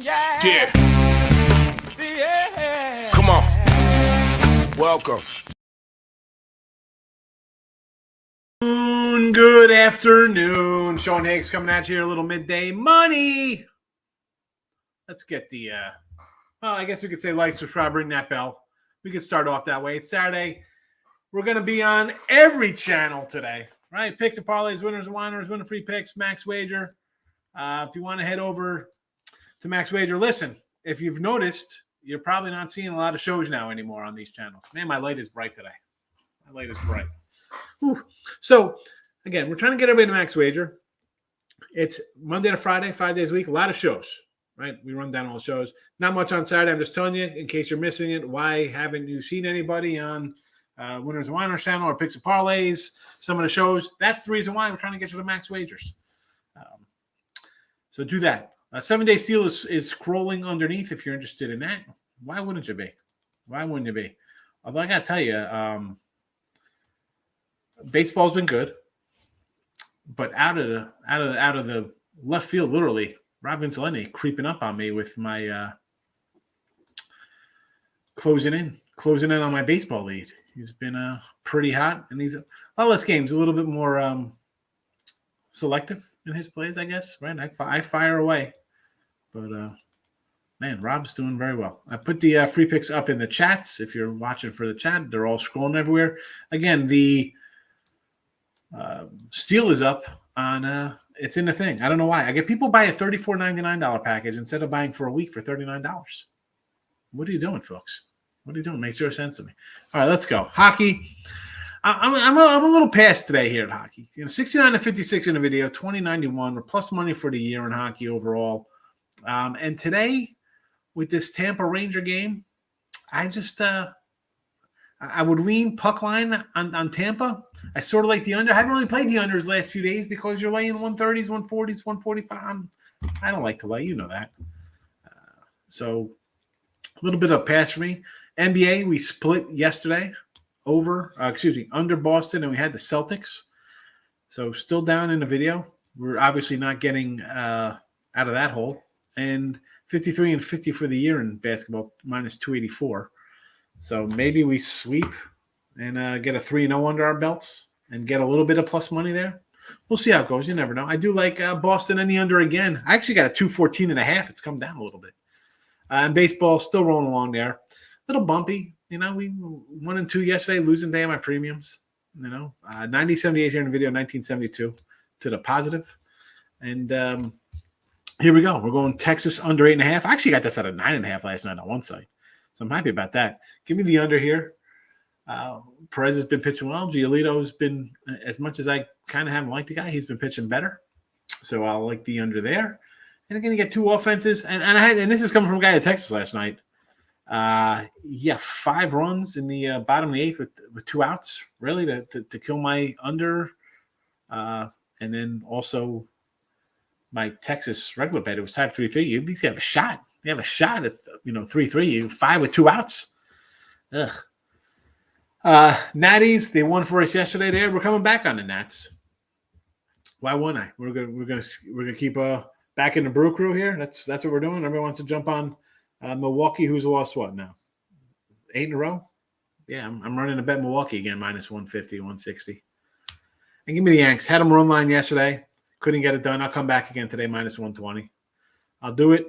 Yeah. Come on. Welcome. Good afternoon. Sean Higgs coming at you here, a little midday money. Let's get the, well, I guess we could say like, subscribe, ring that bell. We could start off that way. It's Saturday. We're going to be on every channel today, right? Picks and parlays, winners and whiners, winner free picks, Max Wager. If you want to head over to Max Wager, listen, if you've noticed, you're probably not seeing a lot of shows now anymore on these channels. Man, my light is bright today. My light is bright. Whew. So, again, we're trying to get everybody to Max Wager. It's Monday to Friday, 5 days a week, a lot of shows, right? We run down all the shows. Not much on Saturday. I'm just telling you, in case you're missing it, why haven't you seen anybody on Winners and Whiners channel or Picks and Parlays, some of the shows? That's the reason why we're trying to get you to Max Wagers. So do that. 7-Day Steal is scrolling underneath if you're interested in that. Why wouldn't you be? Why wouldn't you be? Although I got to tell you, baseball's been good, but out of the left field, literally, Lenny creeping up on me with my closing in on my baseball lead. He's been pretty hot, and he's a lot less games, a little bit more selective in his plays, I guess. Right? I fire away, but man, Rob's doing very well. I put the free picks up in the chats. If you're watching for the chat, they're all scrolling everywhere. Again, the Steal is up on it's in the thing. I don't know why. I get people buy a $34.99 package instead of buying for a week for $39. What are you doing, folks? What are you doing? Makes zero sense to me. All right, let's go. Hockey. I'm a little past today here at hockey. 69-56 in the video, 20-91. We're plus money for the year in hockey overall. And today, with this Tampa Ranger game, I just I would lean puck line on Tampa. I sort of like the under. I haven't really played the unders last few days because you're laying 130s, 140s, 145. I don't like to lay. You know that. So a little bit of a pass for me. NBA, we split yesterday under Boston, and we had the Celtics. So still down in the video. We're obviously not getting out of that hole. And 53 and 50 for the year in basketball, minus 284. So maybe we sweep and get a 3-0 under our belts and get a little bit of plus money there. We'll see how it goes. You never know. I do like Boston and the under again. I actually got a 214.5. It's come down a little bit. And baseball still rolling along there. A little bumpy. We 1-2 yesterday, losing day on my premiums. 90-78 here in the video, 1972 to the positive. And here we go. We're going Texas under 8.5. I actually got this at a 9.5 last night on one site. So I'm happy about that. Give me the under here. Perez has been pitching well. Giolito's been, as much as I kind of haven't liked the guy, he's been pitching better. So I'll like the under there. And again, you get two offenses. And this is coming from a guy at Texas last night. 5 runs in the bottom of the 8th with 2 outs, really, to kill my under. And then also my Texas regular bet, it was tied 3-3. You at least have a shot. You have a shot at 3-3. You 5 with 2 outs. Ugh. Natties, they won for us yesterday. There, we're coming back on the Nats. Why wouldn't I? We're gonna keep back in the brew crew here. That's what we're doing. Everybody wants to jump on Milwaukee, who's lost what now? 8 in a row. Yeah, I'm running a bet Milwaukee again, minus 150, 160. And give me the Yanks. Had them run line yesterday. Couldn't get it done. I'll come back again today, minus 120. I'll do it.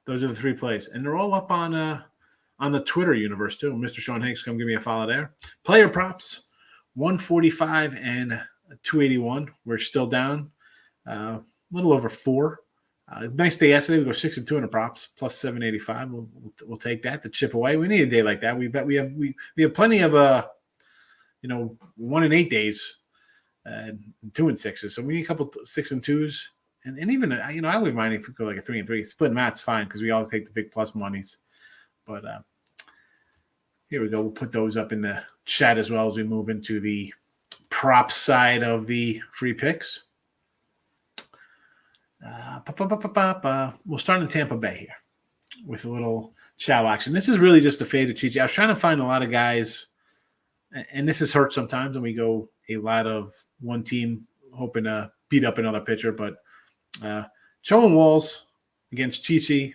Those are the 3 plays. And they're all up on the Twitter universe, too. Mr. Sean Higgs, come give me a follow there. Player props, 145 and 281. We're still down a little over 4. Nice day yesterday. We go 6-2 in the props, plus 785. We'll take that to chip away. We need a day like that. We have plenty of 1 and 8 days. 2 and 6s. So we need a couple 6 and 2s. And even, I wouldn't mind if we go like a 3 and 3. Split mat's fine because we all take the big plus monies. But here we go. We'll put those up in the chat as well as we move into the prop side of the free picks. We'll start in Tampa Bay here with a little chow action. This is really just a fade to cheat. I was trying to find a lot of guys, and this has hurt sometimes when we go a lot of one team hoping to beat up another pitcher, but Showing Walls against Chi-Chi.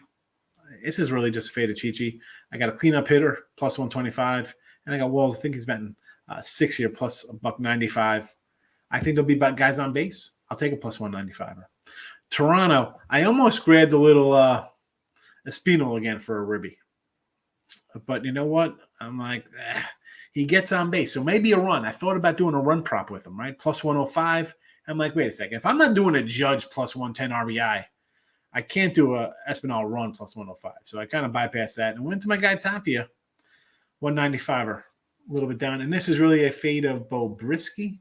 This is really just a fade of Chi-Chi. I got a cleanup hitter, plus 125. And I got Walls. I think he's betting 6 here, plus $1.95. I think there'll be guys on base. I'll take a plus 195. Toronto, I almost grabbed a little Espinal again for a ribby. But you know what? I'm like, he gets on base. So maybe a run. I thought about doing a run prop with him, right? Plus 105. I'm like, wait a second. If I'm not doing a Judge plus 110 RBI, I can't do a Espinal run plus 105. So I kind of bypassed that and went to my guy Tapia, 195er, a little bit down. And this is really a fade of Bo Brisky.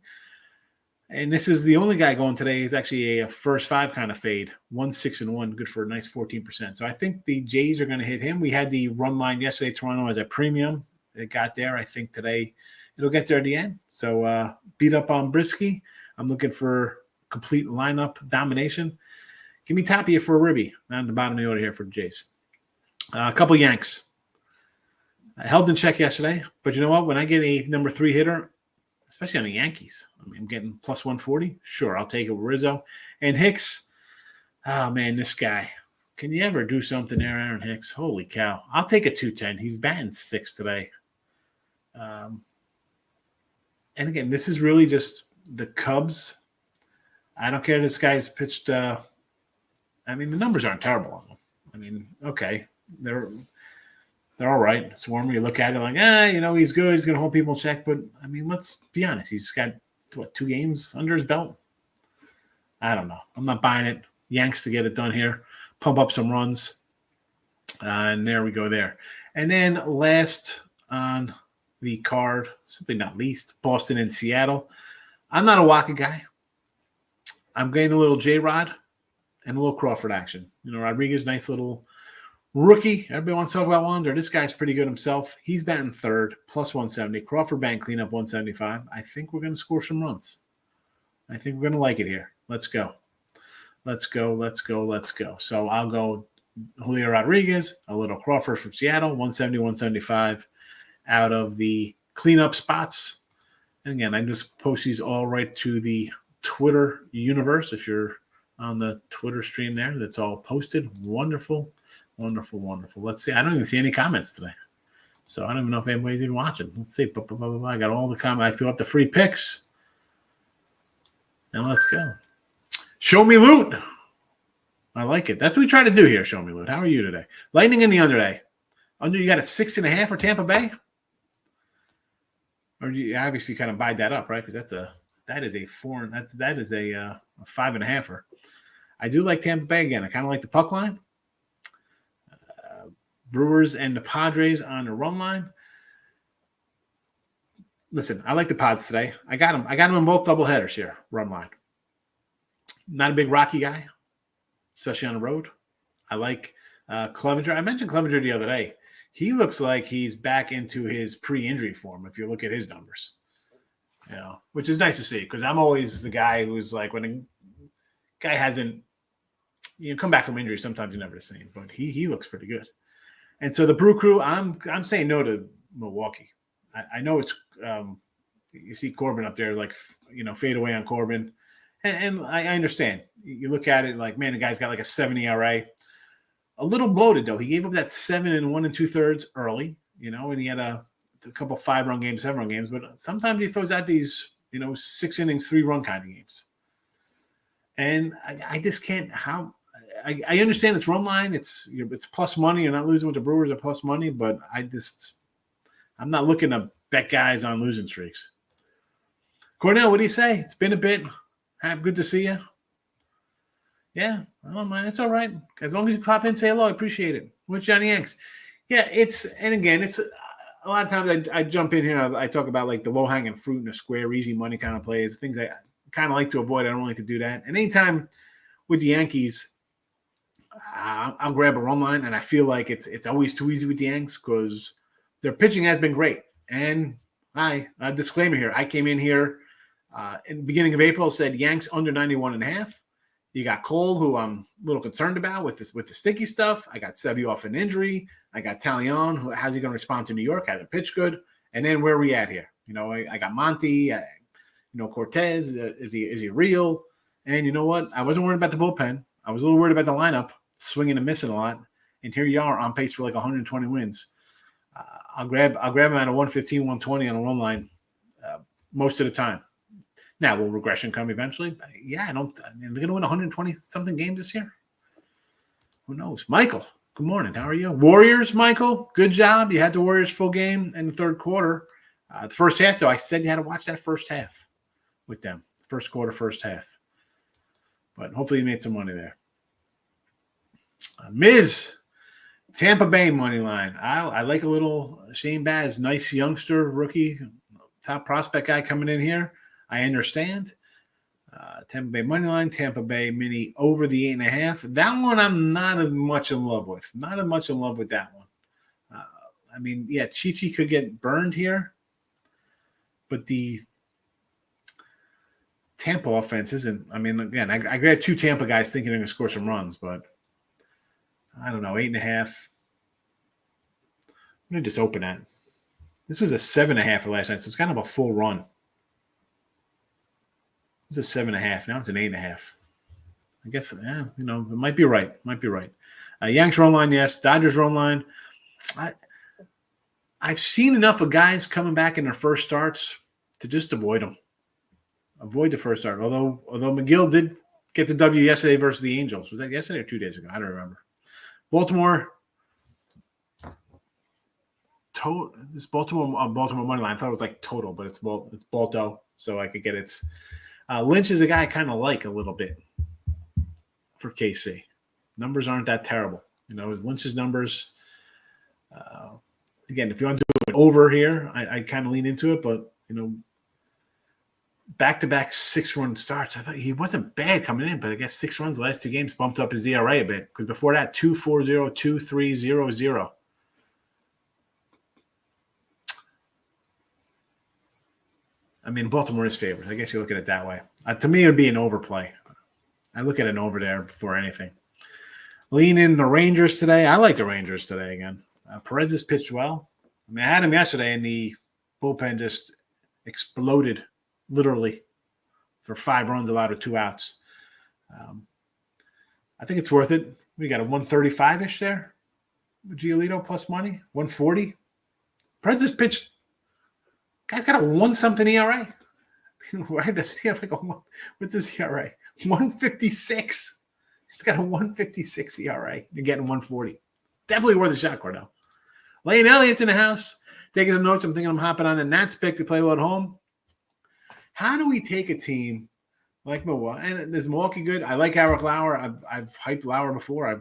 And this is the only guy going today. He's actually a first five kind of fade, 1-6-1, good for a nice 14%. So I think the Jays are going to hit him. We had the run line yesterday, Toronto as a premium. It got there. I think today it'll get there at the end. So beat up on Brisky. I'm looking for complete lineup domination. Give me Tapia for a ribby. Down the bottom of the order here for the Jays. A couple Yanks. I held in check yesterday, but you know what? When I get a number 3 hitter, especially on the Yankees, I mean, I'm getting plus 140. Sure, I'll take it with Rizzo. And Hicks, oh, man, this guy. Can you ever do something there, Aaron Hicks? Holy cow. I'll take a 210. He's batting 6 today. And again, this is really just the Cubs. I don't care. This guy's pitched. I mean, the numbers aren't terrible on them. I mean, okay, they're all right. It's warm. You look at it like, he's good. He's going to hold people in check. But I mean, let's be honest. He's got 2 games under his belt. I don't know. I'm not buying it. Yanks to get it done here. Pump up some runs, and there we go there. And then last on the card, simply not least, Boston and Seattle. I'm not a Waka guy. I'm getting a little J-Rod and a little Crawford action. Rodriguez, nice little rookie. Everybody wants to talk about Wander. This guy's pretty good himself. He's batting 3rd, plus 170. Crawford bank cleanup 175. I think we're going to score some runs. I think we're going to like it here. Let's go. Let's go. So I'll go Julio Rodriguez, a little Crawford from Seattle, 170, 175 out of the cleanup spots. And again, I just post these all right to the Twitter universe. If you're on the Twitter stream there, that's all posted. Wonderful. Let's see. I don't even see any comments today. So I don't even know if anybody's even watching. Let's see. I got all the comments. I fill up the free picks. And let's go. Show me loot. I like it. That's what we try to do here, Show me loot. How are you today? Lightning in the under day. Under, you got a 6.5 for Tampa Bay? Or do you obviously kind of buy that up, right? Because that is a 5.5. I do like Tampa Bay again. I kind of like the puck line. Brewers and the Padres on the run line. Listen, I like the Pods today. I got them in both doubleheaders here, run line. Not a big Rocky guy, especially on the road. I like Clevenger. I mentioned Clevenger the other day. He looks like he's back into his pre-injury form if you look at his numbers, which is nice to see because I'm always the guy who's like when a guy hasn't come back from injury, sometimes you're never the same, but he looks pretty good. And so the Brew Crew, I'm saying no to Milwaukee. I know it's you see Corbin up there like fade away on Corbin, and I understand. You look at it like, man, the guy's got like a 70 ERA. A little bloated, though. He gave up that 7 1 2/3 early, and he had a couple 5-run games, 7-run games. But sometimes he throws out these, 6 innings, 3-run kind of games. And I just can't. I understand it's run line. It's plus money. You're not losing with the Brewers at plus money, but I'm not looking to bet guys on losing streaks. Cornell, what do you say? It's been a bit. Good to see you. Yeah, I don't mind. It's all right. As long as you pop in and say hello, I appreciate it. With Johnny Yanks. Yeah, it's a lot of times I jump in here. I talk about like the low-hanging fruit and the square, easy money kind of plays, things I kind of like to avoid. I don't like to do that. And anytime with the Yankees, I'll grab a run line, and I feel like it's always too easy with the Yanks because their pitching has been great. And a disclaimer here. I came in here in the beginning of April, said Yanks under 91.5. You got Cole, who I'm a little concerned about with the sticky stuff. I got Sevy off an injury. I got Talion. How's he going to respond to New York? Hasn't pitched good. And then where are we at here? I got Monty. Cortez. Is he real? And you know what? I wasn't worried about the bullpen. I was a little worried about the lineup, swinging and missing a lot. And here you are on pace for like 120 wins. I'll grab him at a 115, 120 on a run line most of the time. Now, will regression come eventually? Yeah, they're going to win 120 something games this year. Who knows? Michael, good morning. How are you? Warriors, Michael, good job. You had the Warriors full game in the third quarter. The first half, though, I said you had to watch that first half with them. First quarter, first half. But hopefully you made some money there. Miz, Tampa Bay money line. I like a little Shane Baz, nice youngster, rookie, top prospect guy coming in here. I understand. Tampa Bay money line, Tampa Bay mini over the 8.5. That one I'm not as much in love with. Not as much in love with that one. Chi could get burned here, but the Tampa offense isn't. Again, I grabbed two Tampa guys thinking they're going to score some runs, but I don't know, 8.5. I'm going to just open that. This was a 7.5 for last night, so it's kind of a full run. It's a 7.5. Now it's an 8.5. I guess, it might be right. Yanks run line, yes. Dodgers run line. I've seen enough of guys coming back in their first starts to just avoid them. Avoid the first start. Although McGill did get the W yesterday versus the Angels. Was that yesterday or 2 days ago? I don't remember. Baltimore money line. I thought it was like total, but it's Balto, so I could get it. Lynch is a guy I kind of like a little bit for KC. Numbers aren't that terrible. His Lynch's numbers. Again, if you want to do an over here, I kind of lean into it, but back-to-back 6-run starts. I thought he wasn't bad coming in, but I guess 6 runs the last 2 games bumped up his ERA a bit because before that, 2.40, 2.300. Baltimore is favored. I guess you look at it that way. To me, it would be an overplay. I look at an over there before anything. Lean in the Rangers today. I like the Rangers today again. Perez has pitched well. I had him yesterday, and the bullpen just exploded, literally, for 5 runs allowed with 2 outs. I think it's worth it. We got a 135-ish there with Giolito plus money, 140. Perez has pitched. Guy's got a 1-something ERA. Why doesn't he have like a one? What's his ERA? 156. He's got a 156 ERA. You're getting 140. Definitely worth a shot, Cordell. Lane Elliott's in the house. Taking some notes. I'm thinking I'm hopping on a Nats pick to play well at home. How do we take a team like Milwaukee? And is Milwaukee good? I like Eric Lauer. I've hyped Lauer before. I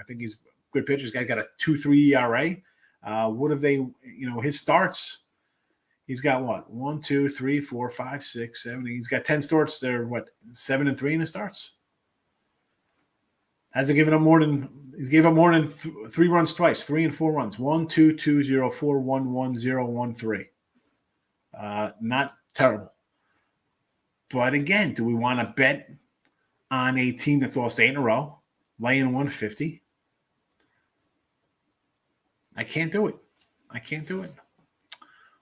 think he's a good pitcher. This guy's got a 2.3 ERA. What have they? His starts. He's got what? 1, 2, 3, 4, 5, 6, 7. He's got 10 starts. They're 7-3 in his starts. Hasn't given up more than he's gave up more than 3 runs twice. 3 and 4 runs. 1, 2, 2, 0, 4, 1, 1, 0, 1, 3. Not terrible. But again, do we want to bet on a team that's lost 8 in a row, laying 150? I can't do it.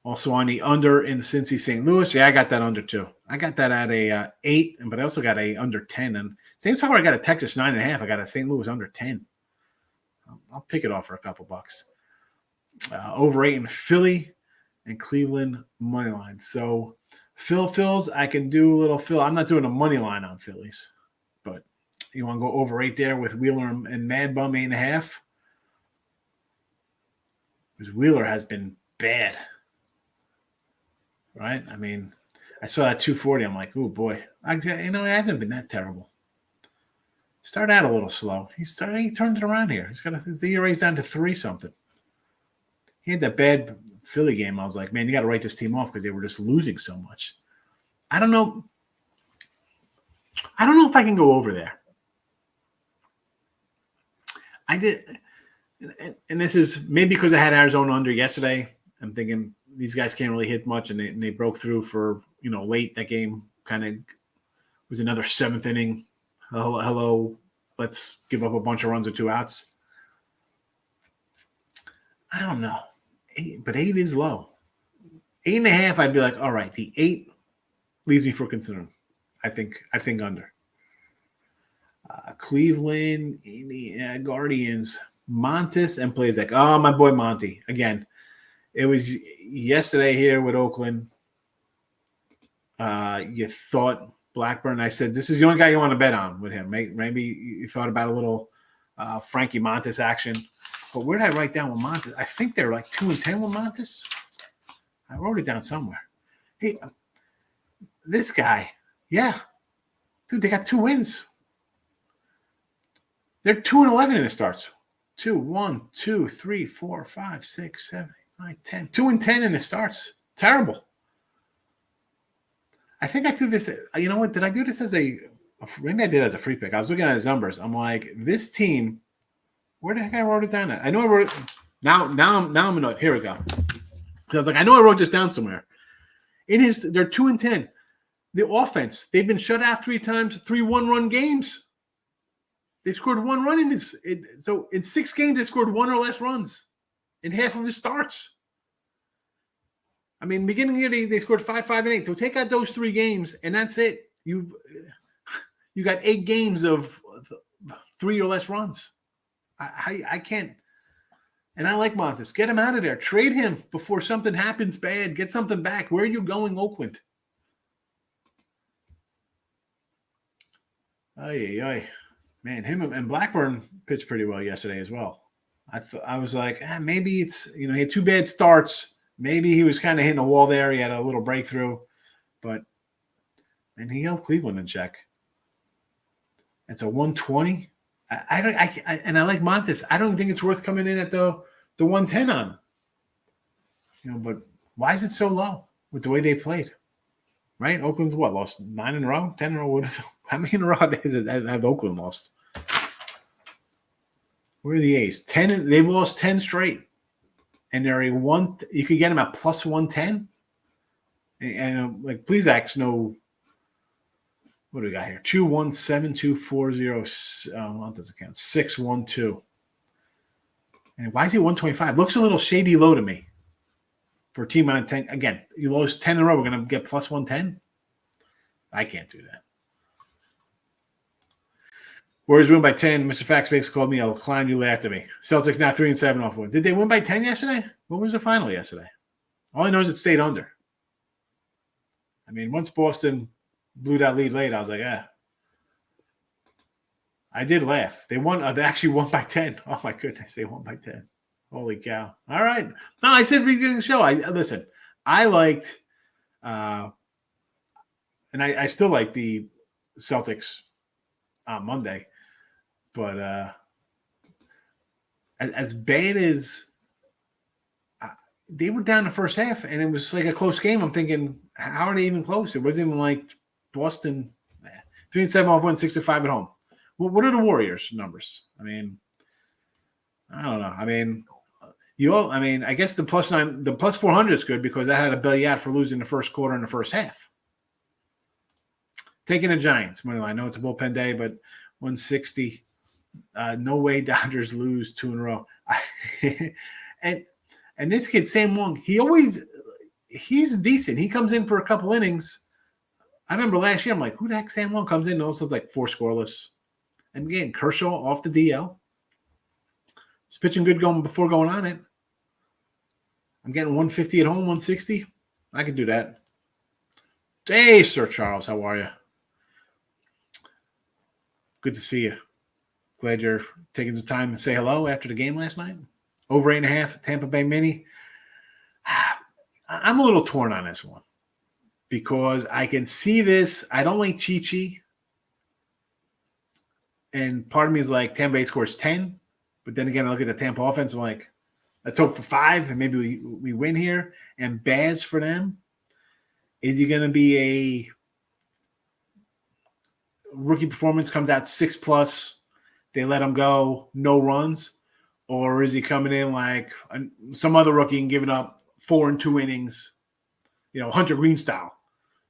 Also on the under in Cincy St. Louis. Yeah, I got that under too. I got that at a 8, but I also got a under 10. And same time I got a Texas 9.5. I got a St. Louis under 10. I'll pick it off for a couple bucks. Over 8 in Philly and Cleveland money line. So Phil's, I can do a little Phil. I'm not doing a money line on Phillies, but you want to go over 8 there with Wheeler and Mad Bum 8.5? Because Wheeler has been bad. Right? I saw that 240. I'm like, oh, boy. It hasn't been that terrible. Started out a little slow. He turned it around here. His ERA's down to 3-something. He had that bad Philly game. I was like, man, you got to write this team off because they were just losing so much. I don't know if I can go over there. I did, and this is maybe because I had Arizona under yesterday. I'm thinking these guys can't really hit much, and they broke through for late. That game kind of was another 7th inning. Hello, let's give up a bunch of runs with 2 outs. I don't know, 8 is low. 8.5, I'd be like, all right. The 8 leaves me for considering. I think under. Cleveland, Guardians, Montes, and plays like, oh, my boy Monty. Again, it was yesterday here with Oakland. You thought Blackburn. I said, this is the only guy you want to bet on with him. Maybe you thought about a little Frankie Montes action. But where did I write down with Montes? I think they're like 2-10 with Montes. I wrote it down somewhere. Hey, this guy, yeah. Dude, they got 2 wins. They're 2-11 in the starts. 2, 1, 2, 3, 4, 5, 6, 7, 8, 9, 10. 2-10 in the starts. Terrible. I think I threw this. You know what? Did I do this as maybe I did as a free pick. I was looking at his numbers. I'm like, this team, where the heck I wrote it down at? I know I wrote it. Now I'm annoyed. Here we go. I was like, I know I wrote this down somewhere. They're 2-10. The offense, they've been shut out 3 times, 3 1-run games. They scored 1 run in this. So in 6 games, they scored 1 or less runs in half of his starts. I mean, beginning of the year, they scored 5, 5, and 8. So take out those 3 games, and that's it. You got 8 games of 3 or less runs. I can't. And I like Montes. Get him out of there. Trade him before something happens bad. Get something back. Where are you going, Oakland? Ay. Man, him and Blackburn pitched pretty well yesterday as well. I was like, maybe it's, he had 2 bad starts. Maybe he was kind of hitting a wall there. He had a little breakthrough. But, and he held Cleveland in check. It's a 120. And I like Montes. I don't think it's worth coming in at the 110 on. But why is it so low with the way they played? Right? Oakland's what? Lost 9 in a row? 10 in a row? How many in a row have Oakland lost? Where are the A's? 10. They've lost 10 straight. And they're you could get them at plus 110. And please ask no. What do we got here? 2-1-7-2-4-0. What does it count? 6-1-2. And why is he 125? Looks a little shady low to me. For a team on 10. Again, you lost 10 in a row. We're going to get plus 110? I can't do that. Warriors win by 10. Mr. Fax basically called me a clown. You laughed at me. Celtics now 3-7 off one. Did they win by 10 yesterday? What was the final yesterday? All I know is it stayed under. I mean, once Boston blew that lead late, I was like, I did laugh. They won. They actually won by 10. Oh, my goodness. They won by 10. Holy cow. All right. No, I said beginning of the show. Listen, I liked and I still like the Celtics on Monday. But as bad as they were down the first half, and it was like a close game, I'm thinking, how are they even close? It wasn't even like Boston 3-7 off 1, 6-5 at home. Well, what are the Warriors' numbers? I mean, I don't know. I mean, I guess the plus 400 is good because I had a belly out for losing the first quarter and the first half. Taking the Giants. I know it's a bullpen day, but 160. No way Dodgers lose 2 in a row. and this kid, Sam Wong, he's decent. He comes in for a couple innings. I remember last year, I'm like, who the heck Sam Wong comes in and also it's like 4 scoreless. And again, Kershaw off the DL. He's pitching good before going on it. I'm getting 150 at home, 160. I can do that. Hey, Sir Charles, how are you? Good to see you. Glad you're taking some time to say hello after the game last night. Over 8.5, Tampa Bay Mini. I'm a little torn on this one because I can see this. I don't like Chi-Chi. And part of me is like, Tampa Bay scores 10. But then again, I look at the Tampa offense. I'm like, let's hope for 5, and maybe we win here. And Baz for them. Is he going to be a rookie performance, comes out 6+, they let him go, no runs? Or is he coming in like some other rookie and giving up 4 and 2 innings, Hunter Green style,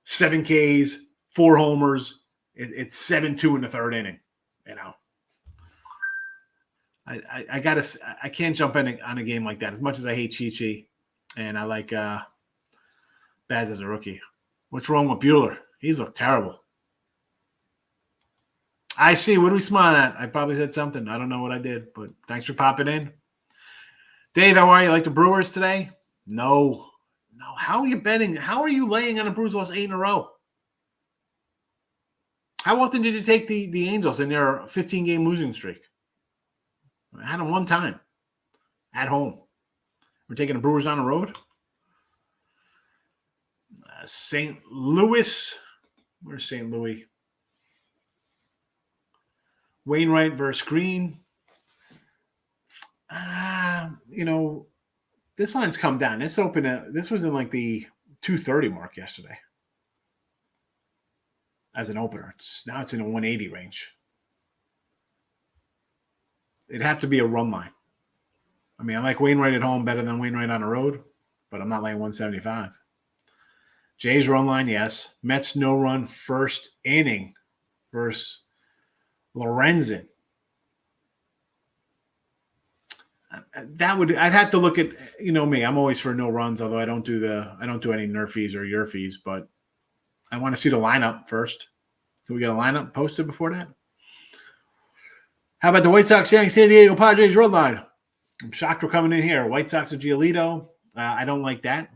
7 Ks, 4 homers. It's 7-2 in the 3rd inning, I can't jump in on a game like that as much as I hate Chi-Chi and I like Baz as a rookie. What's wrong with Bueller? He's looked terrible. I see. What are we smiling at? I probably said something. I don't know what I did, but thanks for popping in. Dave, how are you? Like the Brewers today? No. How are you betting? How are you laying on the Brewers lost 8 in a row? How often did you take the Angels in their 15-game losing streak? I had them one time at home. We're taking the Brewers on the road. St. Louis. Where's St. Louis? Wainwright versus Green. This line's come down. This was in like the 230 mark yesterday as an opener. Now it's in the 180 range. It'd have to be a run line. I mean, I like Wainwright at home better than Wainwright on the road, but I'm not laying 175. Jay's run line, yes. Mets no run first inning versus Lorenzen. I'd have to look at, me. I'm always for no runs, although I don't do any nerfies or yerfies, but I want to see the lineup first. Can we get a lineup posted before that? How about the White Sox saying San Diego Padres run line? I'm shocked we're coming in here. White Sox of Giolito. I don't like that.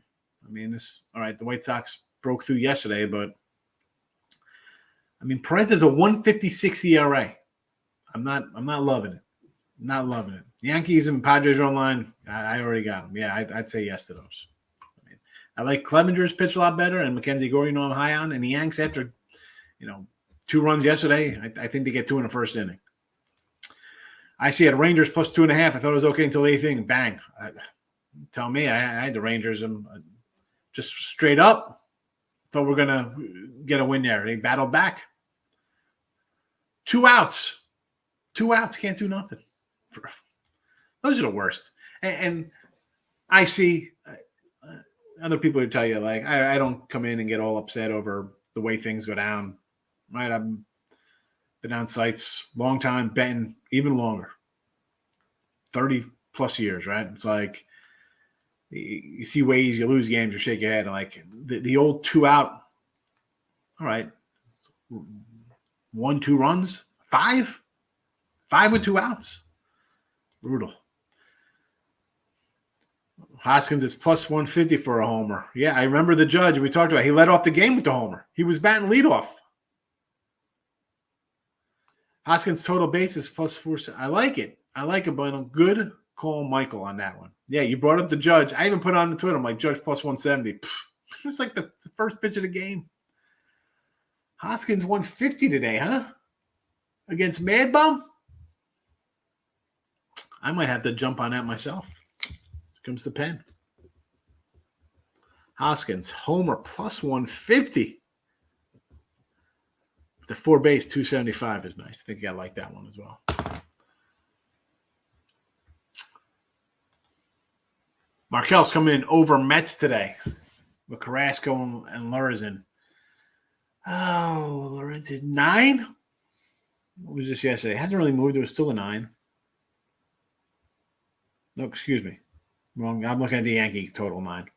I mean, all right, the White Sox broke through yesterday, but I mean, Perez is a 1.56 ERA. I'm not loving it. Not loving it. Yankees and Padres run line. I already got them. Yeah, I'd say yes to those. I like Clevenger's pitch a lot better, and Mackenzie Gore, I'm high on. And the Yanks, after 2 runs yesterday, I think they get 2 in the first inning. I see it. Rangers plus 2.5. I thought it was okay until the 8th inning. Bang. Tell me, I had the Rangers just straight up. Thought we're gonna get a win there. They battled back. 2 outs. 2 outs. Can't do nothing. Those are the worst. And I see other people who tell you, like, I don't come in and get all upset over the way things go down. Right? I've been on sites long time, betting even longer. 30 plus years, right? It's like you see ways, you lose games, you shake your head. And like the old 2 out, all right, 1-2 runs, 5 with 2 outs. Brutal. Hoskins is plus 150 for a homer. Yeah, I remember the Judge we talked about. He led off the game with the homer. He was batting leadoff. Hoskins total bases plus 4. I like it, but I'm good. Call Michael on that one. Yeah, you brought up the Judge. I even put on the Twitter, I'm like, Judge plus 170. It's like the first pitch of the game. Hoskins 150 today, huh? Against Mad Bum? I might have to jump on that myself. Here comes the pen. Hoskins, homer plus 150. The 4 base 275 is nice. I think I like that one as well. Markel's coming in over Mets today with Carrasco and Lorenzen. Oh, Lorenzen 9? What was this yesterday? It hasn't really moved. It was still a 9. No, excuse me. Wrong. I'm looking at the Yankee total 9. It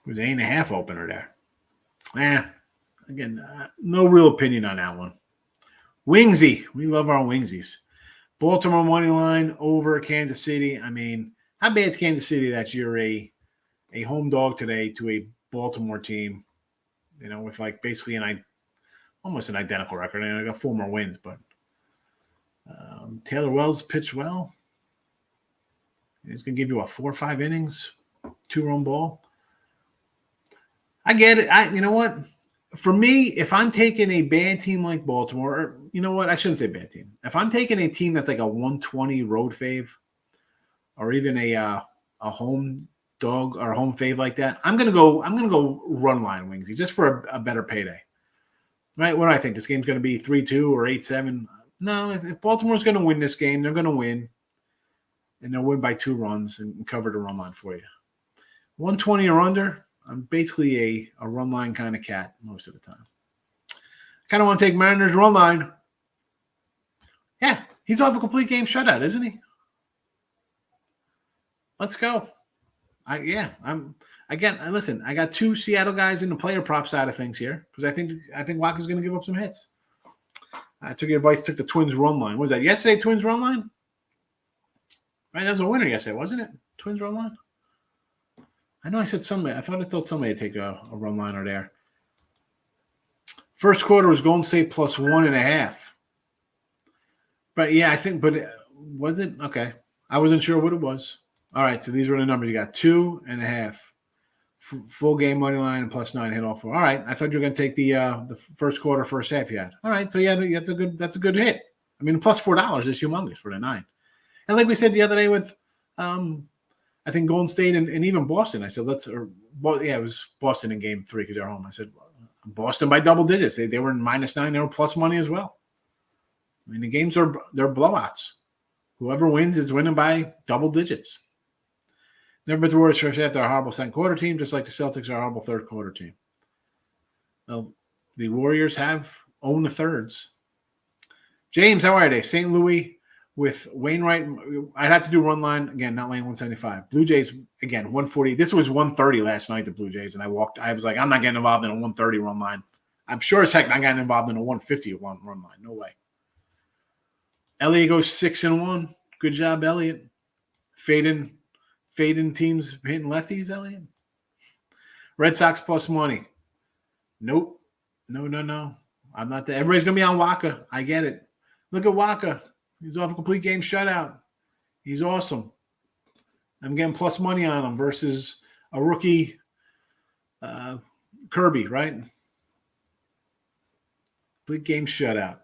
was 8.5 opener there. Again, no real opinion on that one. Wingsy. We love our Wingsies. Baltimore money line over Kansas City. I mean, how bad is Kansas City that you're a home dog today to a Baltimore team, with like basically almost an identical record. I got 4 more wins, but Taylor Wells pitched well. He's going to give you 4 or 5 innings, 2-run ball. I get it. You know what? For me, if I'm taking a bad team like Baltimore, or you know what? I shouldn't say bad team. If I'm taking a team that's like a 120 road fave, or even a home dog or home fave like that, I'm gonna go run line Wingsy just for a better payday. Right? What do I think? This game's gonna be 3-2 or 8-7. No, if Baltimore's gonna win this game, they're gonna win. And they'll win by 2 runs and cover the run line for you. 120 or under. I'm basically a run line kind of cat most of the time. Kind of want to take Mariners run line. Yeah, he's off a complete game shutout, isn't he? Let's go. Listen, I got two Seattle guys in the player prop side of things here because I think Walker's going to give up some hits. I took your advice, took the Twins run line. What was that yesterday? Twins run line? Right, that was a winner yesterday, wasn't it? Twins run line? I know I said somebody. I thought somebody would take a run liner there. First quarter was Golden State plus 1.5. But yeah, was it? Okay. I wasn't sure what it was. All right, so these were the numbers. You got 2.5. Full game money line and plus 9 hit all 4. All right, I thought you were going to take the first quarter, first half you had. All right, so yeah, that's a good hit. I mean, plus $4 is humongous for the 9. And like we said the other day with, I think Golden State and even Boston. I said it was Boston in Game 3 because they're home. I said Boston by double digits. They were in -9. They were plus money as well. I mean, the games they're blowouts. Whoever wins is winning by double digits. Never bet the Warriors first half. They're a horrible second quarter team, just like the Celtics are a horrible third quarter team. Well, the Warriors have owned the thirds. James, how are they? St. Louis with Wainwright. I'd have to do run line again, not laying 175. Blue Jays again 140. This was 130 last night. The Blue Jays, and I was like, I'm not getting involved in a 130 run line. I'm sure as heck not getting involved in a 150 run line. No way. Elliott goes 6-1. Good job, Elliott. Fading teams hitting lefties, Elliott. Red Sox plus money. Nope. No. I'm not there. Everybody's going to be on Waka. I get it. Look at Waka. He's off a complete game shutout. He's awesome. I'm getting plus money on him versus a rookie Kirby, right? Complete game shutout.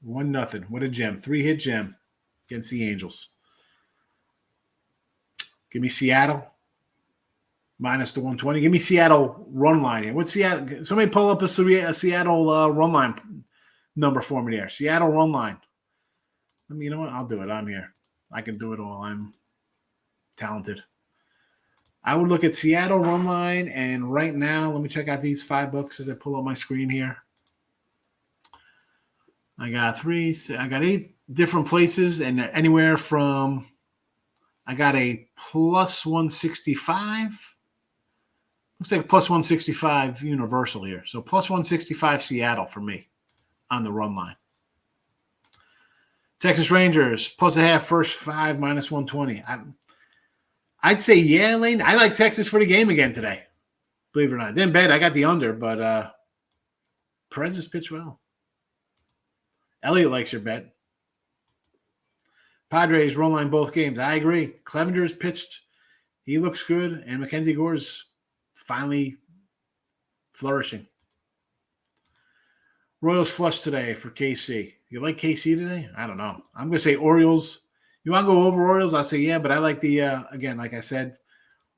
1-0. What a gem. 3-hit gem against the Angels. Give me Seattle. Minus the 120. Give me Seattle run line here. What's Seattle? Somebody pull up a Seattle run line number for me there. Seattle run line. I mean, you know what? I'll do it. I'm here. I can do it all. I'm talented. I would look at Seattle run line, and right now, let me check out these 5 books as I pull up my screen here. I got 8 different places, and anywhere from I got a plus 165. Looks like plus 165 universal here. So plus 165 Seattle for me on the run line. Texas Rangers plus a half, first 5 minus 120. I'd say yeah, Lane. I like Texas for the game again today. Believe it or not. Didn't bet. I got the under, but Perez has pitched well. Elliott likes your bet. Padres run line both games. I agree. Clevenger's pitched. He looks good. And Mackenzie Gore's finally flourishing. Royals flush today for KC. You like KC today? I don't know. I'm going to say Orioles. You want to go over Orioles? I'll say yeah, but I like the, again, like I said,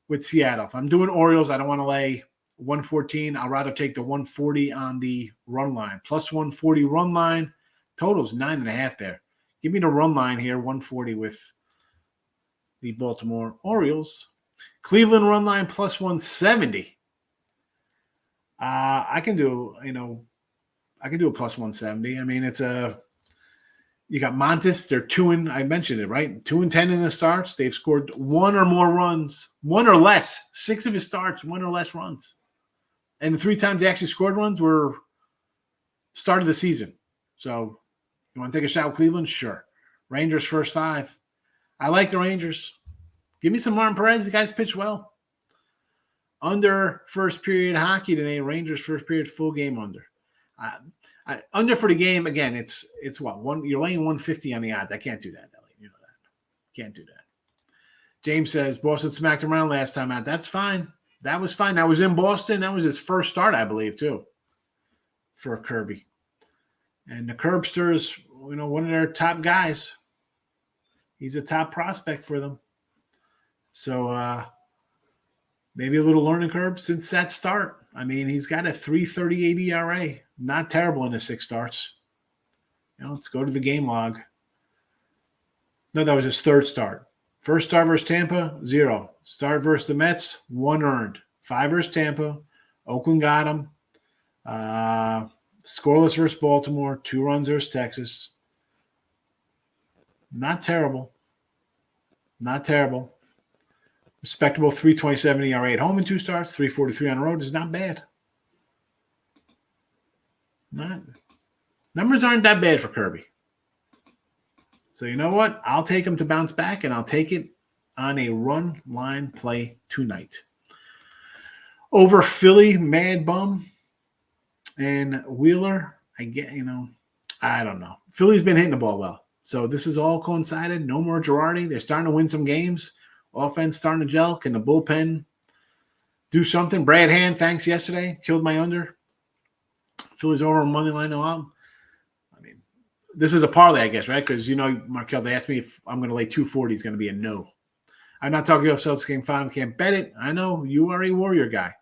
with Seattle. If I'm doing Orioles, I don't want to lay 114. I'll rather take the 140 on the run line. Plus 140 run line. Total's 9.5 there. Give me the run line here, 140 with the Baltimore Orioles. Cleveland run line plus 170. I can do a plus 170. I mean, you got Montes. They're 2 I mentioned it, right? 2-10 in the starts. They've scored 1 or more runs, 1 or less. 6 of his starts, 1 or less runs. And the 3 times they actually scored runs were start of the season. So you want to take a shot with Cleveland? Sure. Rangers first 5. I like the Rangers. Give me some Martin Perez. The guys pitch well. Under first period hockey today. Rangers first period full game under. Under for the game, again, it's what? You're laying 150 on the odds. I can't do that, Ellie. You know that. Can't do that. James says Boston smacked him around last time out. That's fine. That was fine. That was in Boston. That was his first start, I believe, too, for Kirby. And the Curbster's, one of their top guys. He's a top prospect for them. So maybe a little learning curve since that start. I mean, he's got a 3.38 ERA. Not terrible in his 6 starts. Let's go to the game log. No, that was his 3rd start. First start versus Tampa, 0. Start versus the Mets, 1 earned. 5 versus Tampa. Oakland got him. Scoreless versus Baltimore, 2 runs versus Texas. Not terrible. Not terrible. Respectable 3.27 ERA at home in 2 starts, 3.43 on the road is not bad. Numbers aren't that bad for Kirby. So you know what? I'll take him to bounce back, and I'll take it on a run line play tonight. Over Philly, Mad Bum, and Wheeler, I don't know. Philly's been hitting the ball well. So this is all coincided. No more Girardi. They're starting to win some games. Offense starting to gel. Can the bullpen do something? Brad Hand, thanks yesterday. Killed my under. Philly's over on money line. No, this is a parlay, I guess, right? Because, Markel, they asked me if I'm going to lay 240. It's going to be a no. I'm not talking about Celtics game 5. Can't bet it. I know you are a Warrior guy.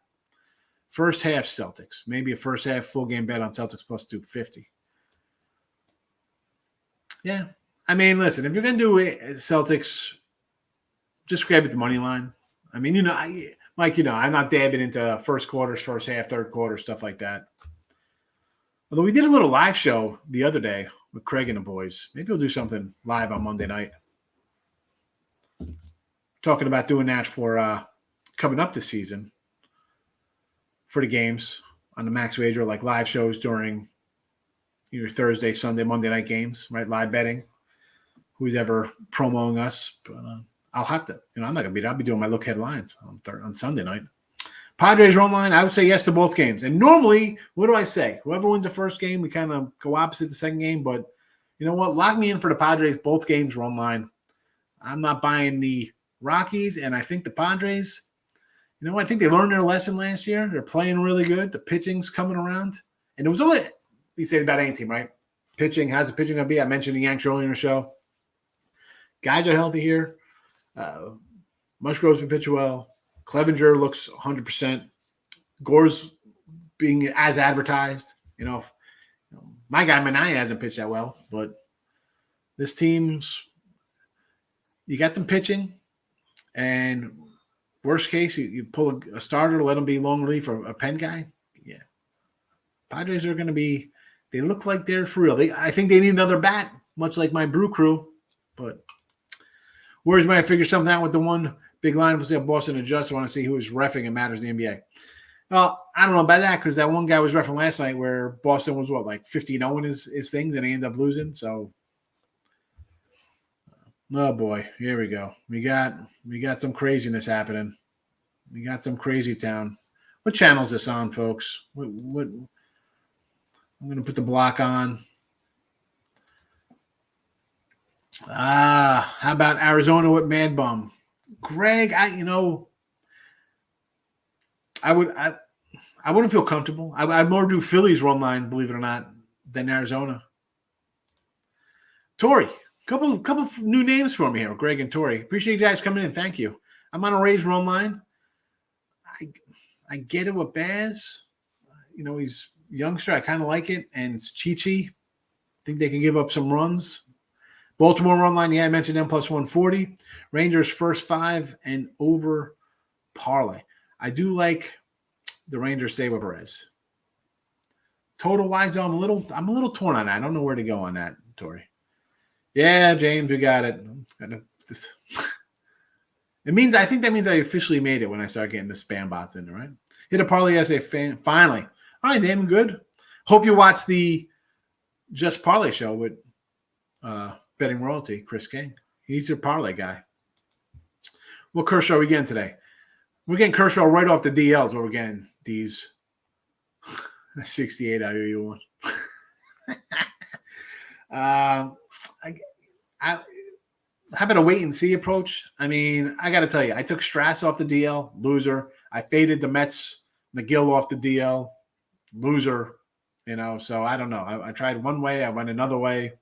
First half Celtics. Maybe a first half full game bet on Celtics plus 250. Yeah. Listen, if you're going to do Celtics, just grab it the money line. Mike, I'm not dabbing into first quarters, first half, third quarter, stuff like that. Although we did a little live show the other day with Craig and the boys. Maybe we'll do something live on Monday night. Talking about doing that for coming up this season for the games on the Max Wager, like live shows during your Thursday, Sunday, Monday night games, right? Live betting. Who's ever promoting us? But I'll have to. I'm not going to be there. I'll be doing my look headlines on Sunday night. Padres run line, I would say yes to both games. And normally, what do I say? Whoever wins the first game, we kind of go opposite the second game. But you know what? Lock me in for the Padres, both games run line. I'm not buying the Rockies, and I think the Padres, I think they learned their lesson last year. They're playing really good. The pitching's coming around. And it was only, you say about any team, right? Pitching, how's the pitching going to be? I mentioned the Yanks earlier in the show. Guys are healthy here. Musgrove's been pitching well. Clevenger looks 100%. Gore's being as advertised. My guy Manaya hasn't pitched that well, but this team's you got some pitching, and worst case you pull a starter, let him be long relief or a pen guy. Yeah, Padres are going to be. They look like they're for real. I think they need another bat, much like my Brew Crew, but Warriors might figure something out with the one. Big line was there. Boston adjust. I want to see who is reffing and matters in the NBA. Well, I don't know about that because that one guy was reffing last night where Boston was like 50-0 in his things and they ended up losing. So, oh boy, here we go. We got some craziness happening. We got some crazy town. What channel is this on, folks? What? I'm gonna put the block on. How about Arizona with Mad Bum? Greg, I wouldn't feel comfortable. I'd more do Phillies run line, believe it or not, than Arizona. Tori, couple of new names for me here, Greg and Tori. Appreciate you guys coming in. Thank you. I'm on a Rays run line. I get it with Baz. He's youngster. I kind of like it, and it's Chi-Chi. Think they can give up some runs. Baltimore run line, I mentioned them plus 140. Rangers first 5 and over parlay. I do like the Rangers stay with Perez. Total wise, though, I'm a little torn on that. I don't know where to go on that, Tori. Yeah, James, we got it. I think that means I officially made it when I start getting the spam bots in there, right? Hit a parlay as a fan. Finally. All right, Damon, good. Hope you watched the Just Parlay show with Betting Royalty, Chris King. He's your parlay guy. What Kershaw are we getting today? We're getting Kershaw right off the DLs. What we're getting these 68 IU one. How about a wait and see approach? I got to tell you, I took Strass off the DL, loser. I faded the Mets, McGill off the DL, loser. So I don't know. I tried one way, I went another way.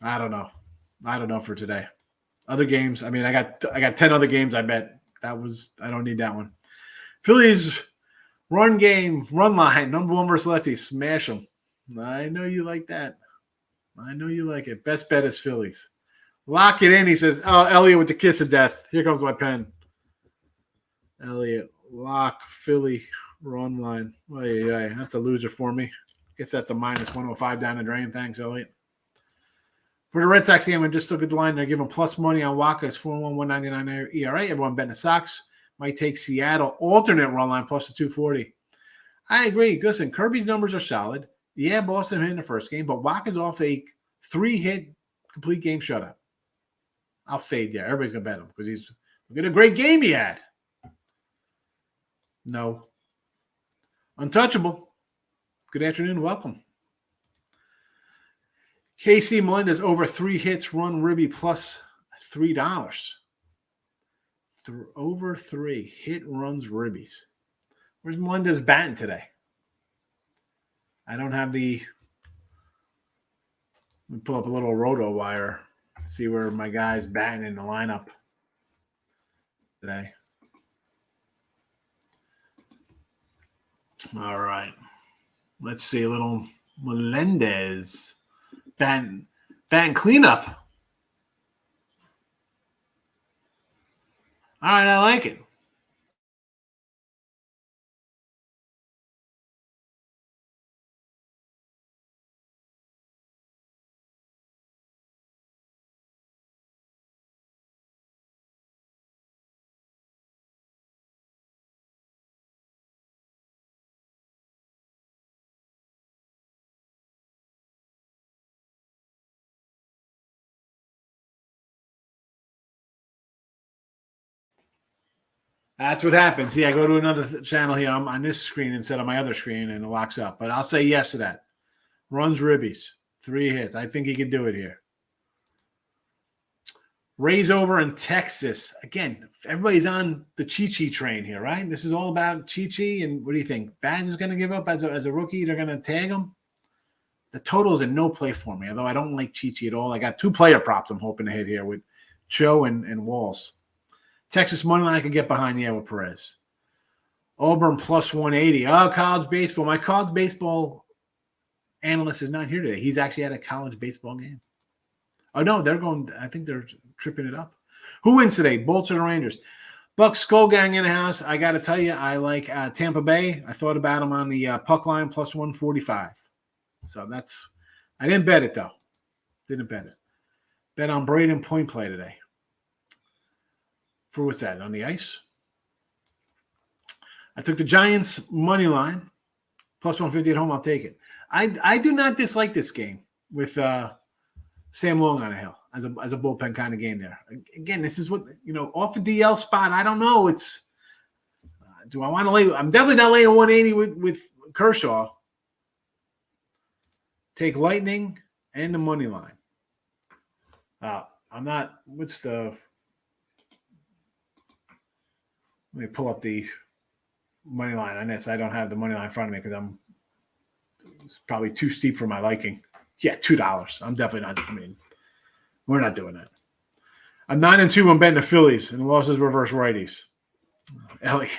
I don't know for today. Other games, I got 10 other games I bet. I don't need that one. Phillies run game, run line, number 1 versus lefty, smash them. I know you like that. I know you like it. Best bet is Phillies. Lock it in, he says. Oh, Elliot with the kiss of death. Here comes my pen. Elliot, lock, Philly, run line. Oh, yeah, that's a loser for me. Guess that's a minus 105 down the drain. Thanks, Elliot. For the Red Sox game, I just look at the line. They're giving plus money on Waka's 4-1, 199 ERA. Everyone betting the Sox. Might take Seattle alternate run line plus the 240. I agree. Listen, Kirby's numbers are solid. Yeah, Boston hit in the first game, but Waka's off a 3-hit complete game shutout. I'll fade there. Everybody's going to bet him because look at a great game he had. No. Untouchable. Good afternoon. Welcome. KC Melendez over 3 hits, run Ribby plus $3. Over 3 hit runs Ribbies. Where's Melendez batting today? I don't have the. Let me pull up a little roto wire, see where my guy's batting in the lineup today. All right. Let's see a little Melendez batting cleanup. All right, I like it. That's what happens. See, I go to another channel here. I'm on this screen instead of my other screen, and it locks up. But I'll say yes to that. Runs Ribbies. 3 hits. I think he can do it here. Rays over in Texas. Again, everybody's on the Chi train here, right? This is all about Chi. And what do you think? Baz is going to give up as a rookie? They're going to tag him? The total is in no play for me, although I don't like Chi at all. I got 2 player props I'm hoping to hit here with Cho and Walls. Texas money line I could get behind, with Perez. Auburn plus 180. Oh, college baseball. My college baseball analyst is not here today. He's actually at a college baseball game. Oh, no, I think they're tripping it up. Who wins today? Bolts or the Rangers? Bucks Skull Gang in the house. I got to tell you, I like Tampa Bay. I thought about them on the puck line plus 145. So I didn't bet it, though. Didn't bet it. Bet on Braden point play today. For what's that, on the ice? I took the Giants money line, plus 150 at home. I'll take it. I do not dislike this game with Sam Long on a hill as a bullpen kind of game there. Again, this is what, off a DL spot. I don't know. Do I want to lay? I'm definitely not laying 180 with Kershaw. Take Lightning and the money line. I'm not. Let me pull up the money line on this. I don't have the money line in front of me because it's probably too steep for my liking. Yeah, $2. I'm definitely not. We're not doing that. I'm 9-2. I'm betting the Phillies and the losses reverse righties. Ellie.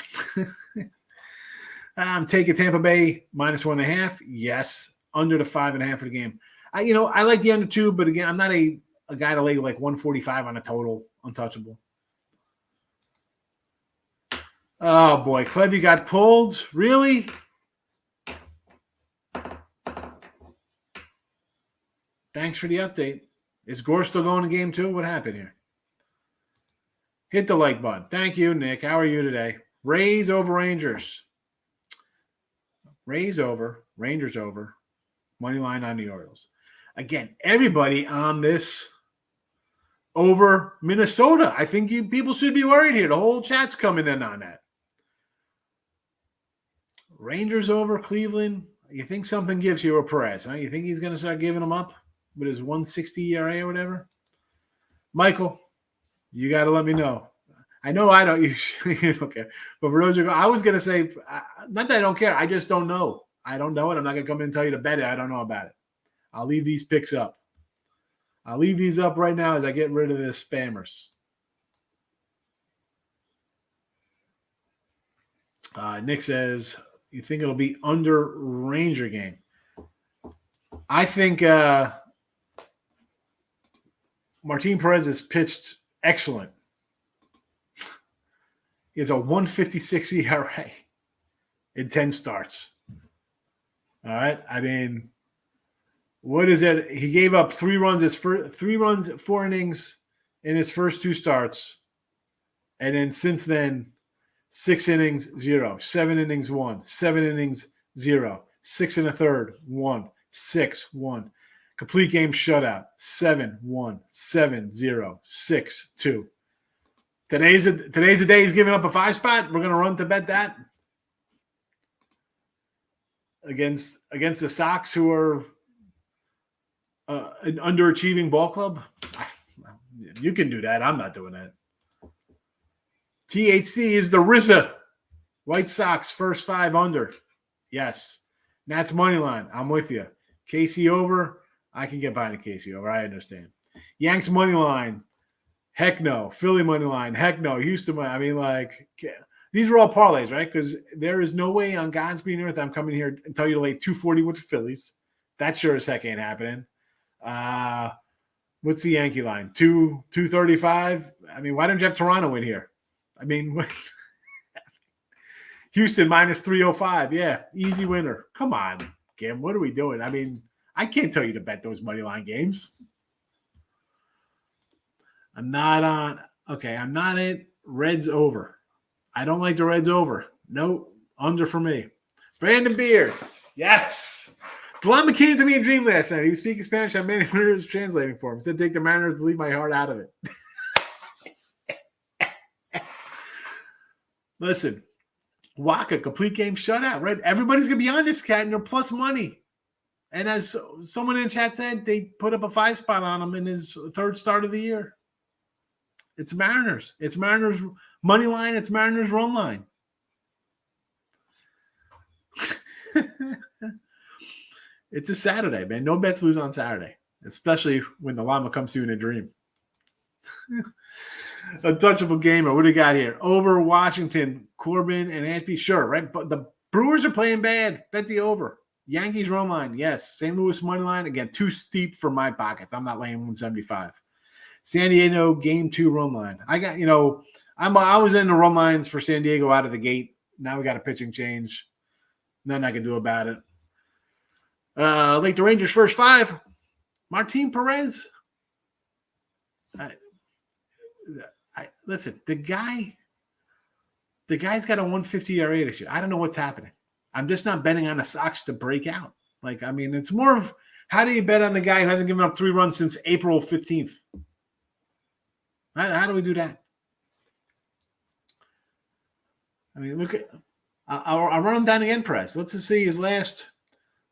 I'm taking Tampa Bay minus 1.5. Yes, under the 5.5 for the game. I like the under 2, but again, I'm not a guy to lay like 145 on a total. Untouchable. Oh, boy. Clevy got pulled. Really? Thanks for the update. Is Gore still going to game 2? What happened here? Hit the like button. Thank you, Nick. How are you today? Rays over Rangers. Rays over. Rangers over. Money line on the Orioles. Again, everybody on this over Minnesota. I think people should be worried here. The whole chat's coming in on that. Rangers over Cleveland. You think something gives you a Perez, huh? You think he's going to start giving them up with his 160 ERA or whatever? Michael, you got to let me know. I know I don't. You don't care. But for those who I was going to say, not that I don't care. I just don't know. I don't know it. I'm not going to come in and tell you to bet it. I don't know about it. I'll leave these picks up. I'll leave these up right now as I get rid of the spammers. Nick says, you think it'll be under Ranger game? I think Martin Perez has pitched excellent. He has a 156 ERA in 10 starts. All right. What is it? He gave up 3 runs. 4 innings in his first 2 starts, and then since then, 6 innings, 0, 7 innings, 1, 7 innings, 0, 6 and a third, 1, 6, 1. Complete game shutout, 7, 1, 7, 0, 6, 2. Today's the day he's giving up a 5 spot. We're gonna run to bet that against the Sox, who are an underachieving ball club. You can do that. I'm not doing that. THC is the RZA. White Sox first 5 under. Yes. Nats money line. I'm with you. KC over. I can get behind the KC over. I understand. Yanks money line. Heck no. Philly money line. Heck no. Houston money. I mean, like, these are all parlays, right? Because there is no way on God's green earth I'm coming here and tell you to lay 240 with the Phillies. That sure as heck ain't happening. What's the Yankee line? 235. I mean, why don't you have Toronto in here? I mean, Houston minus 305. Yeah, easy winner. Come on, Kim. What are we doing? I mean, I can't tell you to bet those money line games. I'm not in Reds over. I don't like the Reds over. No, under for me. Brandon Beers. Yes. Blum came to me in a dream last night. He was speaking Spanish. I made him translating for him. He said, take the Mariners to leave my heart out of it. Listen, Waka, complete game shutout, right? Everybody's going to be on this cat, and they're plus money. And as someone in the chat said, they put up a 5 spot on him in his 3rd start of the year. It's Mariners. It's Mariners money line. It's Mariners run line. It's a Saturday, man. No bets lose on Saturday, especially when the llama comes to you in a dream. Untouchable gamer. What do you got here? Over Washington, Corbin and Ashby. Sure, right? But the Brewers are playing bad. Bet the over. Yankees run line. Yes. St. Louis money line. Again, too steep for my pockets. I'm not laying 175. San Diego game 2 run line. I got, I was in the run lines for San Diego out of the gate. Now we got a pitching change. Nothing I can do about it. Like the Rangers first 5. Martin Perez. Listen, the guy's got a 150 ERA this year. I don't know what's happening. I'm just not betting on the Sox to break out. Like, I mean, it's more of how do you bet on the guy who hasn't given up 3 runs since April 15th? How do we do that? I mean, look at I'll run him down again, Perez. Let's just see his last.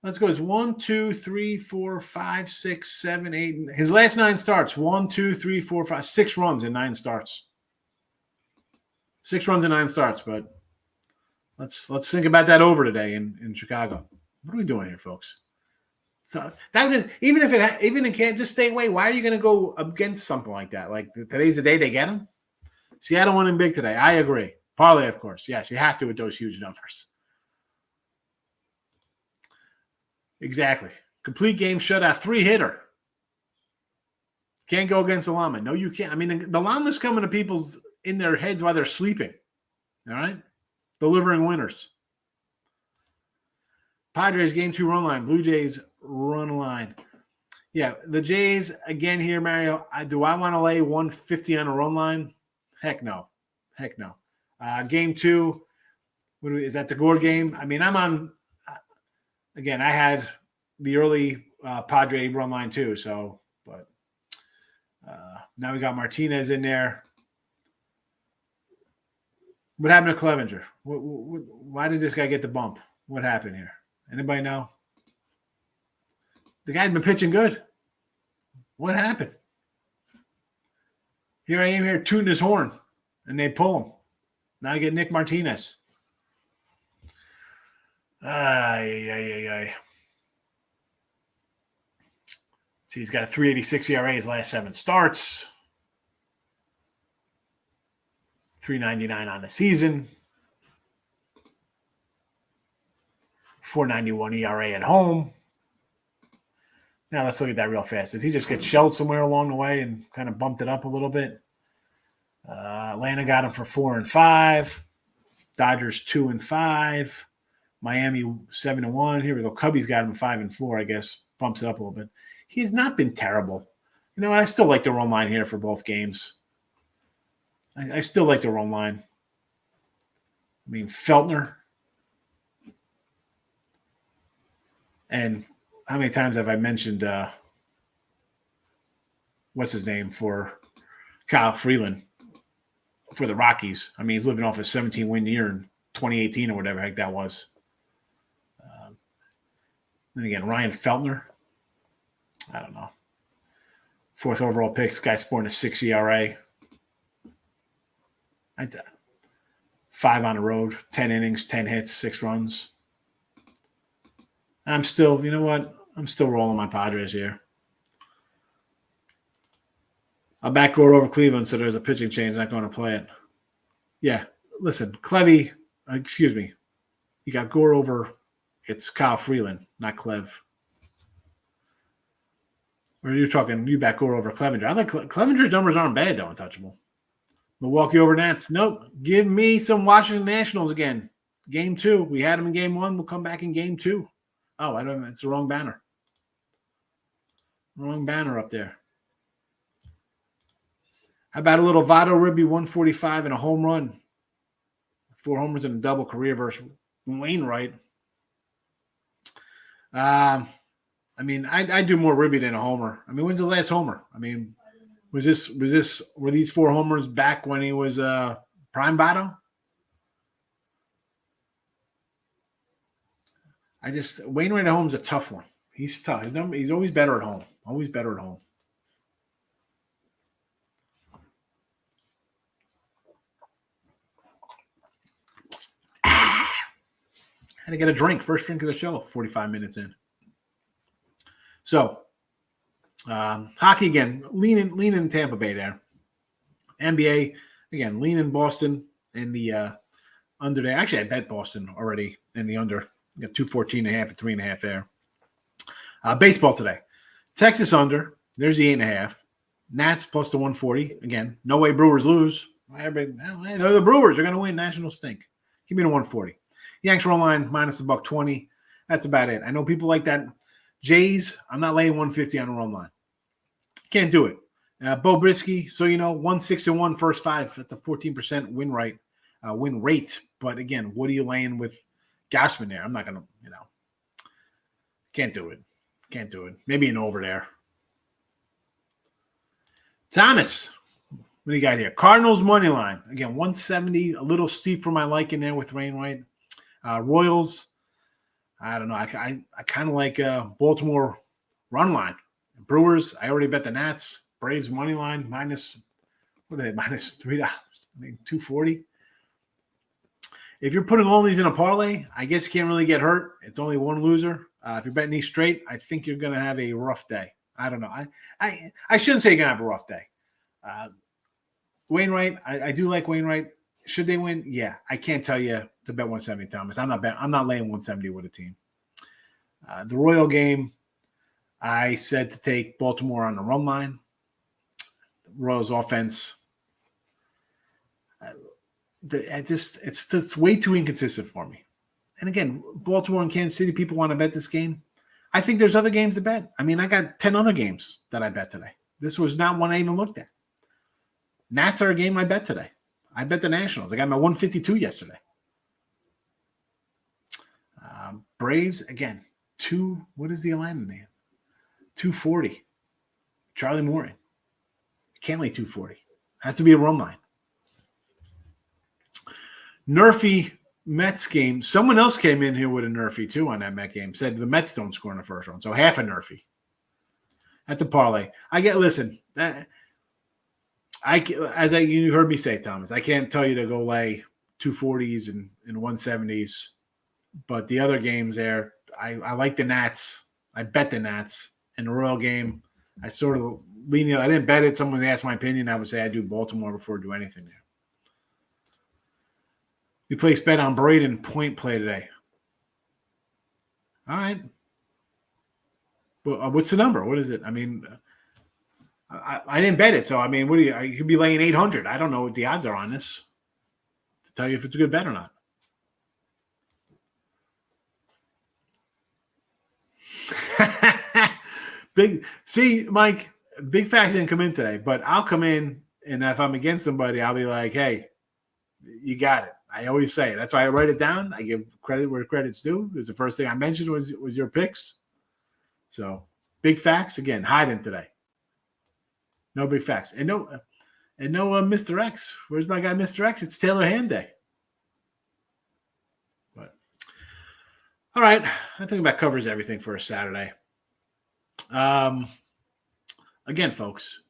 Let's go. It's 1, 2, 3, 4, 5, 6, 7, 8. His last 9 starts. 1, 2, 3, 4, 5, 6 runs in 9 starts. 6 runs in 9 starts. But let's think about that over today in Chicago. What are we doing here, folks? So that was even if it can't just stay away. Why are you going to go against something like that? Like today's the day they get him. Seattle won him big today. I agree. Parlay, of course. Yes, you have to with those huge numbers. Exactly. Complete game shutout, 3-hitter. Can't go against the llama. No, you can't. I mean, the llama's coming to people's in their heads while they're sleeping. All right? Delivering winners. Padres game 2 run line. Blue Jays run line. Yeah, the Jays, again here, Mario, do I want to lay 150 on a run line? Heck no. Heck no. Game 2, is that the Gore game? I mean, I'm on again, I had the early Padre run line too. So, but now we got Martinez in there. What happened to Clevenger? Why did this guy get the bump? What happened here? Anybody know? The guy had been pitching good. What happened? Here I am here tooting his horn, and they pull him. Now I get Nick Martinez. See, he's got a 3.86 ERA his last 7 starts. 3.99 on the season. 4.91 ERA at home. Now let's look at that real fast. Did he just get shelled somewhere along the way and kind of bumped it up a little bit? Atlanta got him for 4-5. Dodgers 2-5. Miami 7-1. Here we go. Cubbies got him 5-4, I guess. bumps it up a little bit. He's not been terrible. You know, I still like the run line here for both games. I still like the run line. I mean, Feltner. And how many times have I mentioned what's his name for Kyle Freeland for the Rockies? I mean, he's living off a 17-win year in 2018 or whatever heck that was. And again, Ryan Feltner. I don't know. 4th overall pick. This guy sporting a 6 ERA. 5 on the road, 10 innings, 10 hits, 6 runs. I'm still, you know what? I'm still rolling my Padres here. I'll back Gore over Cleveland, so there's a pitching change. Not going to play it. Yeah, listen, Clevy, excuse me. You got Gore over, it's Kyle Freeland, not Clev. Or you're talking, you back Gore over Clevenger. I like Clevenger's numbers aren't bad, though, untouchable. Milwaukee over Nats. Nope. Give me some Washington Nationals again. Game 2. We had them in Game 1. We'll come back in Game 2. Oh, I don't know. It's the wrong banner. Wrong banner up there. How about a little Votto Ribby 145 and a home run? 4 homers and a double career versus Wainwright. I mean, I do more Ribby than a homer. I mean, when's the last homer? I mean, were these 4 homers back when he was prime Votto? Wainwright at home is a tough one. He's tough. He's always better at home. Always better at home. Had to get a drink. First drink of the show, 45 minutes in. So, hockey again, leaning Tampa Bay there. NBA, again, leaning Boston in the under there. Actually, I bet Boston already in the under. You got 214.5 and 3.5 there. Baseball today. Texas under. There's the 8.5. Nats plus the 140. Again, no way Brewers lose. They're the Brewers. They're going to win. National stink. Give me the 140. Yanks run line minus the $120. That's about it. I know people like that. Jays, I'm not laying 150 on the run line. Can't do it. Bo Brisky, so you know, 1-6-1 first 5. That's a 14% win rate. But again, what are you laying with Gausman there? I'm not going to, can't do it. Can't do it. Maybe an over there. Thomas, what do you got here? Cardinals money line. Again, 170, a little steep for my liking there with Wainwright. Royals, I don't know. I kind of like Baltimore run line. Brewers, I already bet the Nats. Braves money line minus, what are they, minus $3. I mean, 240. If you're putting all these in a parlay, I guess you can't really get hurt. It's only one loser. If you're betting these straight, I think you're going to have a rough day. I don't know. I shouldn't say you're going to have a rough day. Wainwright, I do like Wainwright. Should they win? Yeah. I can't tell you to bet 170, Thomas. I'm not laying 170 with a team. The Royal game, I said to take Baltimore on the run line. The Royals offense, it's just way too inconsistent for me. And again, Baltimore and Kansas City, people want to bet this game. I think there's other games to bet. I mean, I got 10 other games that I bet today. This was not one I even looked at. Nats are a game I bet today. I bet the Nationals. I got my 152 yesterday. Braves, again, what is the Atlanta name? 240. Charlie Morton. Can't lay 240. Has to be a run line. Nerfy Mets game. Someone else came in here with a Nerfy too on that Met game. Said the Mets don't score in the first round. So half a Nerfy. That's a parlay. Listen, you heard me say, Thomas, I can't tell you to go lay 240s and 170s. But the other games there, I like the Nats. I bet the Nats. And the Royal game, I sort of lean. I didn't bet it. Someone asked my opinion. I would say I do Baltimore before I do anything there. We place bet on Braden point play today. All right. Well, what's the number? What is it? I mean, I didn't bet it. So, I mean, you could be laying 800. I don't know what the odds are on this to tell you if it's a good bet or not. Mike, big facts didn't come in today, but I'll come in, and if I'm against somebody, I'll be like, hey, you got it. I always say it. That's why I write it down. I give credit where credit's due. Because the first thing I mentioned was your picks. So big facts again. Hiding today. No big facts, and no Mr. X. Where's my guy, Mr. X? It's Taylor Hand Day. But all right, I think that covers everything for a Saturday. Again, folks,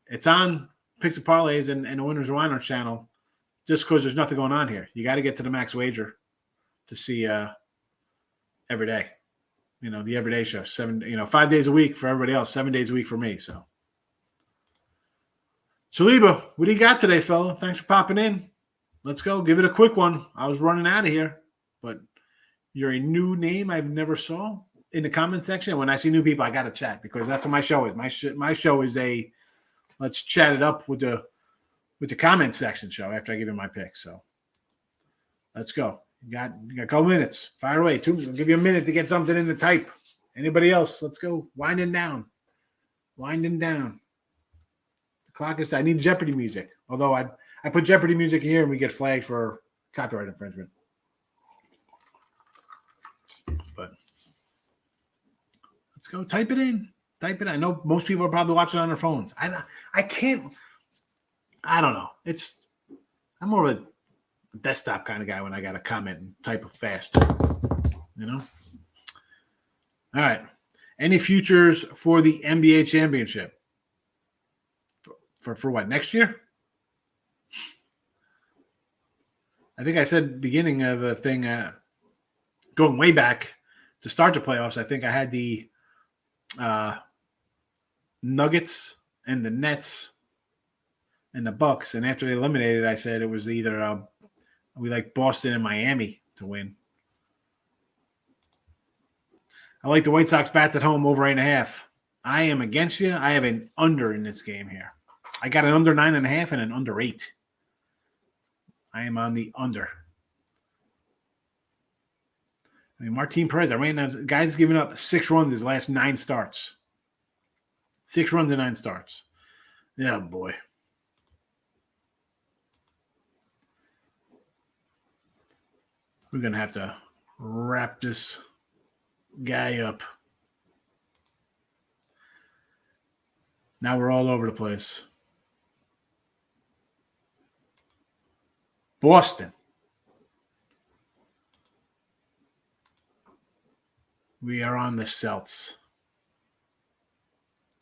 it's on Picks and Parlays and the Winners and Winers channel. Just because there's nothing going on here. You got to get to the Max Wager to see every day. The everyday show. 5 days a week for everybody else, 7 days a week for me. So, Saliba, what do you got today, fella? Thanks for popping in. Let's go. Give it a quick one. I was running out of here, but you're a new name I've never saw in the comment section. When I see new people, I got to chat because that's what my show is. My show is a let's chat it up with the comment section show after I give you my picks. So let's go. You got a couple minutes. Fire away. I'll give you a minute to get something in the type. Anybody else? Let's go. Winding down. The clock is. I need Jeopardy music. Although I put Jeopardy music here and we get flagged for copyright infringement. But let's go. Type it in. I know most people are probably watching on their phones. I can't. I don't know. I'm more of a desktop kind of guy when I got to comment and type fast. All right. Any futures for the NBA championship? For what, next year? I think I said beginning of the thing, going way back to start the playoffs, I think I had the Nuggets and the Nets and the Bucks, and after they eliminated, I said it was either we like Boston and Miami to win. I like the White Sox bats at home over 8.5. I am against you. I have an under in this game here. I got an under 9.5 and an under 8. I am on the under. Martin Perez, I ran out. Guy's given up 6 runs his last 9 starts. 6 runs in 9 starts. Yeah, boy. We're going to have to wrap this guy up. Now we're all over the place. Boston. We are on the Celts.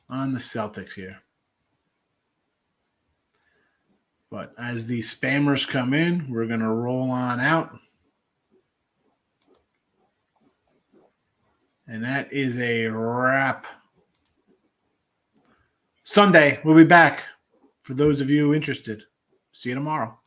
On the Celtics here. But as the spammers come in, we're going to roll on out. And that is a wrap. Sunday, we'll be back for those of you interested. See you tomorrow.